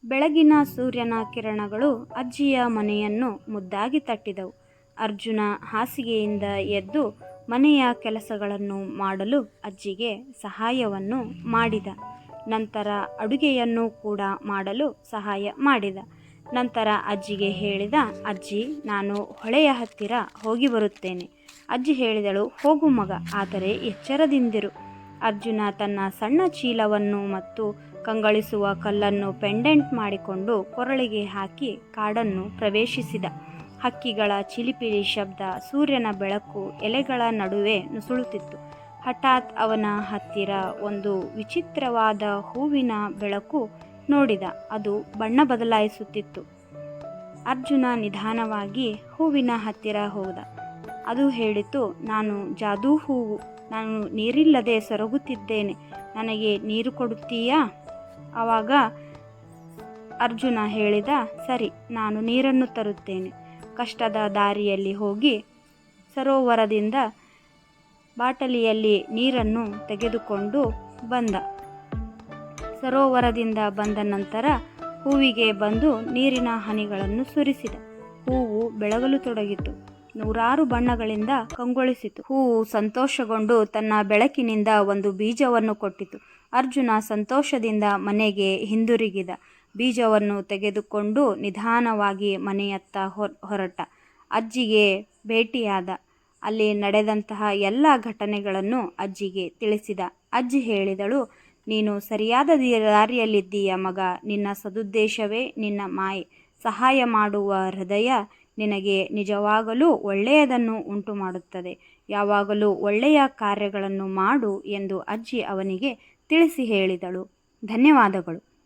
ಬೆಳಗಿನ ಸೂರ್ಯನ ಕಿರಣಗಳು ಅಜ್ಜಿಯ ಮನೆಯನ್ನು ಮುದ್ದಾಗಿ ತಟ್ಟಿದವು. ಅರ್ಜುನ ಹಾಸಿಗೆಯಿಂದ ಎದ್ದು ಮನೆಯ ಕೆಲಸಗಳನ್ನು ಮಾಡಲು ಅಜ್ಜಿಗೆ ಸಹಾಯವನ್ನು ಮಾಡಿದ. ನಂತರ ಅಡುಗೆಯನ್ನು ಕೂಡ ಮಾಡಲು ಸಹಾಯ ಮಾಡಿದ. ನಂತರ ಅಜ್ಜಿಗೆ ಹೇಳಿದ, ಅಜ್ಜಿ, ನಾನು ಹೊಳೆಯ ಹತ್ತಿರ ಹೋಗಿ ಬರುತ್ತೇನೆ. ಅಜ್ಜಿ ಹೇಳಿದಳು, ಹೋಗು ಮಗ, ಆದರೆ ಎಚ್ಚರದಿಂದಿರು. ಅರ್ಜುನ ತನ್ನ ಸಣ್ಣ ಚೀಲವನ್ನು ಮತ್ತು ಕಂಗೊಳಿಸುವ ಕಲ್ಲನ್ನು ಪೆಂಡೆಂಟ್ ಮಾಡಿಕೊಂಡು ಕೊರಳಿಗೆ ಹಾಕಿ ಕಾಡನ್ನು ಪ್ರವೇಶಿಸಿದ. ಹಕ್ಕಿಗಳ ಚಿಲಿಪಿಲಿ ಶಬ್ದ, ಸೂರ್ಯನ ಬೆಳಕು ಎಲೆಗಳ ನಡುವೆ ನುಸುಳುತ್ತಿತ್ತು. ಹಠಾತ್ ಅವನ ಹತ್ತಿರ ಒಂದು ವಿಚಿತ್ರವಾದ ಹೂವಿನ ಬೆಳಕು ನೋಡಿದ. ಅದು ಬಣ್ಣ ಬದಲಾಯಿಸುತ್ತಿತ್ತು. ಅರ್ಜುನ ನಿಧಾನವಾಗಿ ಹೂವಿನ ಹತ್ತಿರ ಹೋದ. ಅದು ಹೇಳಿತು, ನಾನು ಜಾದೂ ಹೂವು. ನಾನು ನೀರಿಲ್ಲದೆ ಸೊರಗುತ್ತಿದ್ದೇನೆ. ನನಗೆ ನೀರು ಕೊಡುತ್ತೀಯಾ? ಆವಾಗ ಅರ್ಜುನ ಹೇಳಿದ, ಸರಿ, ನಾನು ನೀರನ್ನು ತರುತ್ತೇನೆ. ಕಷ್ಟದ ದಾರಿಯಲ್ಲಿ ಹೋಗಿ ಸರೋವರದಿಂದ ಬಾಟಲಿಯಲ್ಲಿ ನೀರನ್ನು ತೆಗೆದುಕೊಂಡು ಬಂದ. ಸರೋವರದಿಂದ ಬಂದ ನಂತರ ಹೂವಿಗೆ ಬಂದು ನೀರಿನ ಹನಿಗಳನ್ನು ಸುರಿಸಿದ. ಹೂವು ಬೆಳಗಲು ತೊಡಗಿತು. ನೂರಾರು ಬಣ್ಣಗಳಿಂದ ಕಂಗೊಳಿಸಿತು. ಹೂವು ಸಂತೋಷಗೊಂಡು ತನ್ನ ಬೆಳಕಿನಿಂದ ಒಂದು ಬೀಜವನ್ನು ಕೊಟ್ಟಿತು. ಅರ್ಜುನ ಸಂತೋಷದಿಂದ ಮನೆಗೆ ಹಿಂದಿರುಗಿದ. ಬೀಜವನ್ನು ತೆಗೆದುಕೊಂಡು ನಿಧಾನವಾಗಿ ಮನೆಯತ್ತ ಹೊರಟ. ಅಜ್ಜಿಗೆ ಭೇಟಿಯಾದ. ಅಲ್ಲಿ ನಡೆದಂತಹ ಎಲ್ಲ ಘಟನೆಗಳನ್ನು ಅಜ್ಜಿಗೆ ತಿಳಿಸಿದ. ಅಜ್ಜಿ ಹೇಳಿದಳು, ನೀನು ಸರಿಯಾದ ದಾರಿಯಲ್ಲಿದ್ದೀಯ ಮಗ. ನಿನ್ನ ಸದುದ್ದೇಶವೇ ನಿನ್ನ ಮಾಯೆ. ಸಹಾಯ ಮಾಡುವ ಹೃದಯ ನಿನಗೆ ನಿಜವಾಗಲೂ ಒಳ್ಳೆಯದನ್ನು ಉಂಟು ಮಾಡುತ್ತದೆ. ಯಾವಾಗಲೂ ಒಳ್ಳೆಯ ಕಾರ್ಯಗಳನ್ನು ಮಾಡು ಎಂದು ಅಜ್ಜಿ ಅವನಿಗೆ ತಿಳಿಸಿ ಹೇಳಿದಳು. ಧನ್ಯವಾದಗಳು.